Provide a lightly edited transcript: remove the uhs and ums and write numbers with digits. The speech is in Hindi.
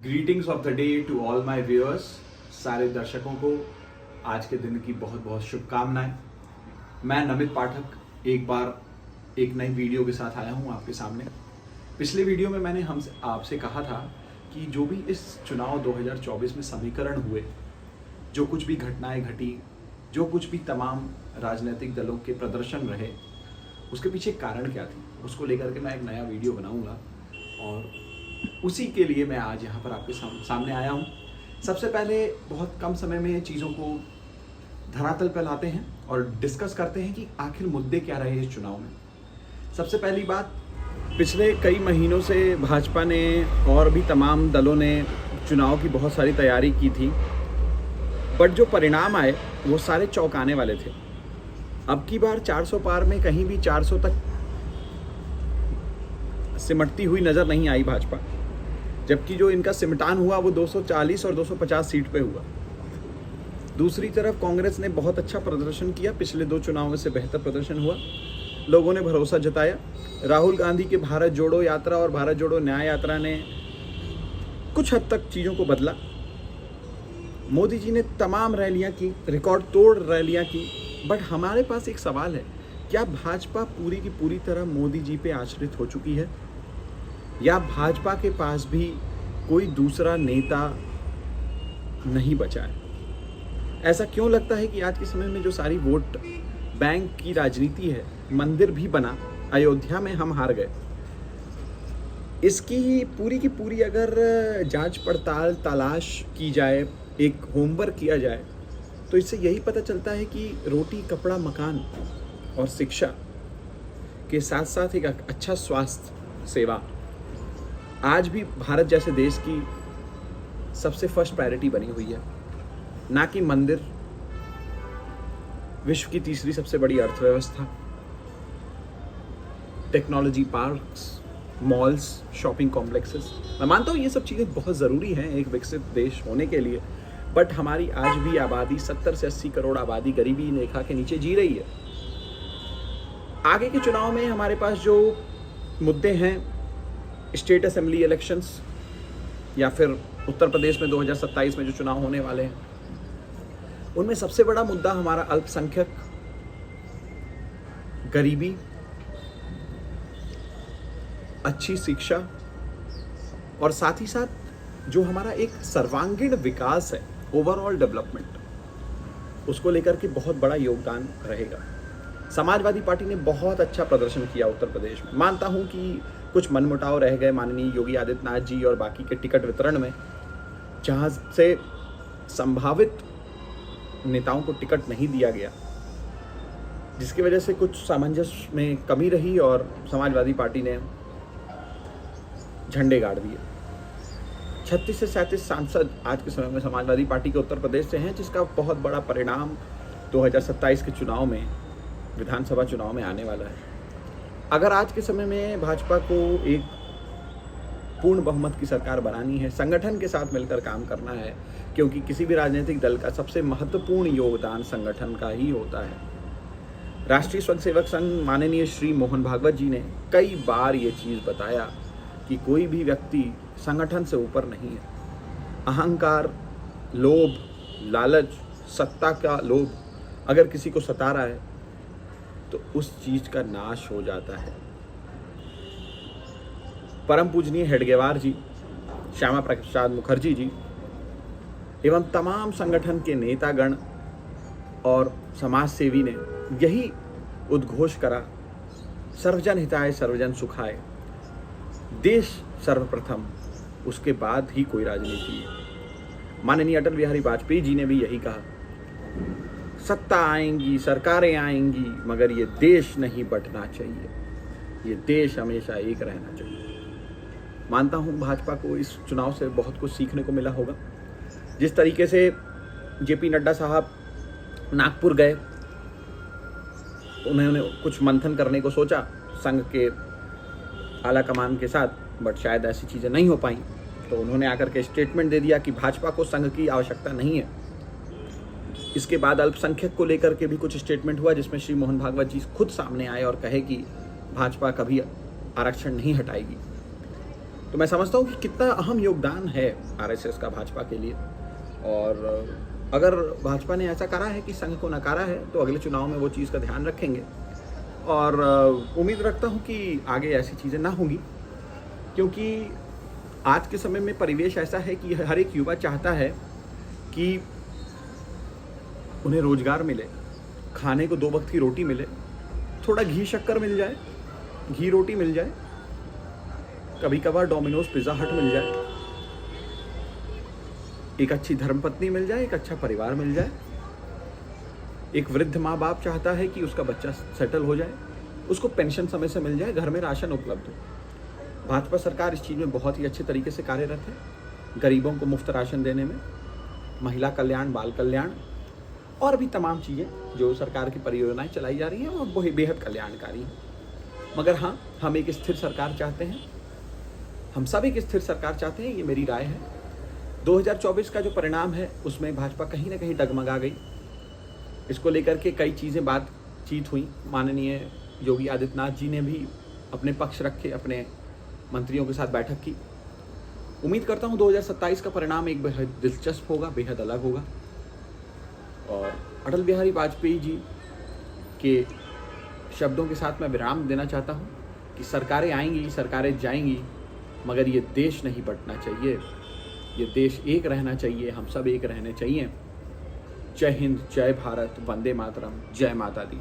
Greetings of the day to all my viewers. सारे दर्शकों को आज के दिन की बहुत बहुत शुभकामनाएं। मैं नमित पाठक एक बार एक नई वीडियो के साथ आया हूं आपके सामने। पिछले वीडियो में मैंने हमसे आपसे कहा था कि जो भी इस चुनाव 2024 में समीकरण हुए, जो कुछ भी घटनाएं घटी, जो कुछ भी तमाम राजनीतिक दलों के प्रदर्शन रहे, उसके पीछे कारण क्या थी, उसको लेकर के मैं एक नया वीडियो बनाऊंगा और उसी के लिए मैं आज यहाँ पर आपके सामने आया हूँ। सबसे पहले बहुत कम समय में चीज़ों को धरातल पर लाते हैं और डिस्कस करते हैं कि आखिर मुद्दे क्या रहे इस चुनाव में। सबसे पहली बात, पिछले कई महीनों से भाजपा ने और भी तमाम दलों ने चुनाव की बहुत सारी तैयारी की थी, बट जो परिणाम आए वो सारे चौंकाने वाले थे। अब की बार 400 पार में कहीं भी 400 तक सिमटती हुई नज़र नहीं आई भाजपा, जबकि जो इनका सिमटान हुआ वो 240 और 250 सीट पे हुआ। दूसरी तरफ कांग्रेस ने बहुत अच्छा प्रदर्शन किया, पिछले दो चुनावों से बेहतर प्रदर्शन हुआ, लोगों ने भरोसा जताया। राहुल गांधी के भारत जोड़ो यात्रा और भारत जोड़ो न्याय यात्रा ने कुछ हद तक चीज़ों को बदला। मोदी जी ने तमाम रैलियां की, रिकॉर्ड तोड़ रैलियां की, बट हमारे पास एक सवाल है, क्या भाजपा पूरी की पूरी तरह मोदी जी पे आश्रित हो चुकी है, या भाजपा के पास भी कोई दूसरा नेता नहीं बचा है? ऐसा क्यों लगता है कि आज के समय में जो सारी वोट बैंक की राजनीति है, मंदिर भी बना, अयोध्या में हम हार गए, इसकी पूरी की पूरी अगर जांच पड़ताल तलाश की जाए, एक होमवर्क किया जाए, तो इससे यही पता चलता है कि रोटी कपड़ा मकान और शिक्षा के साथ साथ एक अच्छा स्वास्थ्य सेवा आज भी भारत जैसे देश की सबसे फर्स्ट प्रायोरिटी बनी हुई है, ना कि मंदिर, विश्व की तीसरी सबसे बड़ी अर्थव्यवस्था, technology parks, malls, shopping complexes. मैं मानता हूँ ये सब चीज़ें बहुत ज़रूरी हैं एक विकसित देश होने के लिए, बट हमारी आज भी आबादी 70 से 80 करोड़ आबादी गरीबी रेखा के नीचे जी रही है। आगे के चुनाव में हमारे पास जो मुद्दे हैं, स्टेट असेंबली इलेक्शंस या फिर उत्तर प्रदेश में 2027 में जो चुनाव होने वाले हैं, उनमें सबसे बड़ा मुद्दा हमारा अल्पसंख्यक, गरीबी, अच्छी शिक्षा और साथ ही साथ जो हमारा एक सर्वांगीण विकास है, ओवरऑल डेवलपमेंट, उसको लेकर के बहुत बड़ा योगदान रहेगा। समाजवादी पार्टी ने बहुत अच्छा प्रदर्शन किया उत्तर प्रदेश में। मानता हूं कि कुछ मनमुटाव रह गए माननीय योगी आदित्यनाथ जी और बाकी के टिकट वितरण में, जहां से संभावित नेताओं को टिकट नहीं दिया गया, जिसकी वजह से कुछ सामंजस्य में कमी रही और समाजवादी पार्टी ने झंडे गाड़ दिए। 36 से 37 सांसद आज के समय में समाजवादी पार्टी के उत्तर प्रदेश से हैं, जिसका बहुत बड़ा परिणाम 2027 के चुनाव में, विधानसभा चुनाव में आने वाला है। अगर आज के समय में भाजपा को एक पूर्ण बहुमत की सरकार बनानी है, संगठन के साथ मिलकर काम करना है, क्योंकि किसी भी राजनीतिक दल का सबसे महत्वपूर्ण योगदान संगठन का ही होता है। राष्ट्रीय स्वयंसेवक संघ माननीय श्री मोहन भागवत जी ने कई बार ये चीज़ बताया कि कोई भी व्यक्ति संगठन से ऊपर नहीं है। अहंकार, लोभ, लालच, सत्ता का लोभ अगर किसी को सता रहा है तो उस चीज का नाश हो जाता है। परम पूजनीय हेडगेवार जी, श्यामा प्रसाद मुखर्जी जी एवं तमाम संगठन के नेतागण और समाज सेवी ने यही उद्घोष करा, सर्वजन हिताय सर्वजन सुखाय, देश सर्वप्रथम, उसके बाद ही कोई राजनीति है। माननीय अटल बिहारी वाजपेयी जी ने भी यही कहा, सत्ता आएंगी, सरकारें आएंगी, मगर ये देश नहीं बंटना चाहिए, ये देश हमेशा एक रहना चाहिए। मानता हूँ भाजपा को इस चुनाव से बहुत कुछ सीखने को मिला होगा। जिस तरीके से जेपी नड्डा साहब नागपुर गए, उन्होंने कुछ मंथन करने को सोचा संघ के आला कमान के साथ, बट शायद ऐसी चीज़ें नहीं हो पाई, तो उन्होंने आकर के स्टेटमेंट दे दिया कि भाजपा को संघ की आवश्यकता नहीं है। इसके बाद अल्पसंख्यक को लेकर के भी कुछ स्टेटमेंट हुआ, जिसमें श्री मोहन भागवत जी खुद सामने आए और कहे कि भाजपा कभी आरक्षण नहीं हटाएगी। तो मैं समझता हूँ कि कितना अहम योगदान है आरएसएस का भाजपा के लिए। और अगर भाजपा ने ऐसा करा है कि संघ को नकारा है तो अगले चुनाव में वो चीज़ का ध्यान रखेंगे। और उम्मीद रखता हूँ कि आगे ऐसी चीज़ें ना होंगी, क्योंकि आज के समय में परिवेश ऐसा है कि हर एक युवा चाहता है कि उन्हें रोजगार मिले, खाने को 2 वक्त की रोटी मिले, थोड़ा घी शक्कर मिल जाए, घी रोटी मिल जाए, कभी कभार डोमिनोज पिज़्ज़ा हट मिल जाए, एक अच्छी धर्मपत्नी मिल जाए, एक अच्छा परिवार मिल जाए। एक वृद्ध माँ बाप चाहता है कि उसका बच्चा सेटल हो जाए, उसको पेंशन समय से मिल जाए, घर में राशन उपलब्ध हो। भाजपा सरकार इस चीज़ में बहुत ही अच्छे तरीके से कार्यरत है। गरीबों को मुफ्त राशन देने में, महिला कल्याण, बाल कल्याण और भी तमाम चीज़ें जो सरकार की परियोजनाएं चलाई जा रही हैं और वो बेहद कल्याणकारी हैं। मगर हाँ, हम एक स्थिर सरकार चाहते हैं, हम सब एक स्थिर सरकार चाहते हैं, ये मेरी राय है। 2024 का जो परिणाम है उसमें भाजपा कहीं ना कहीं डगमगा गई। इसको लेकर के कई चीज़ें बातचीत हुई। माननीय योगी आदित्यनाथ जी ने भी अपने पक्ष रखे, अपने मंत्रियों के साथ बैठक की। उम्मीद करता हूँ 2027 का परिणाम एक बेहद दिलचस्प होगा, बेहद अलग होगा। और अटल बिहारी वाजपेयी जी के शब्दों के साथ मैं विराम देना चाहता हूँ कि सरकारें आएंगी, सरकारें जाएंगी, मगर ये देश नहीं बंटना चाहिए, ये देश एक रहना चाहिए, हम सब एक रहने चाहिए। जय हिंद, जय भारत, वंदे मातरम, जय माता दी।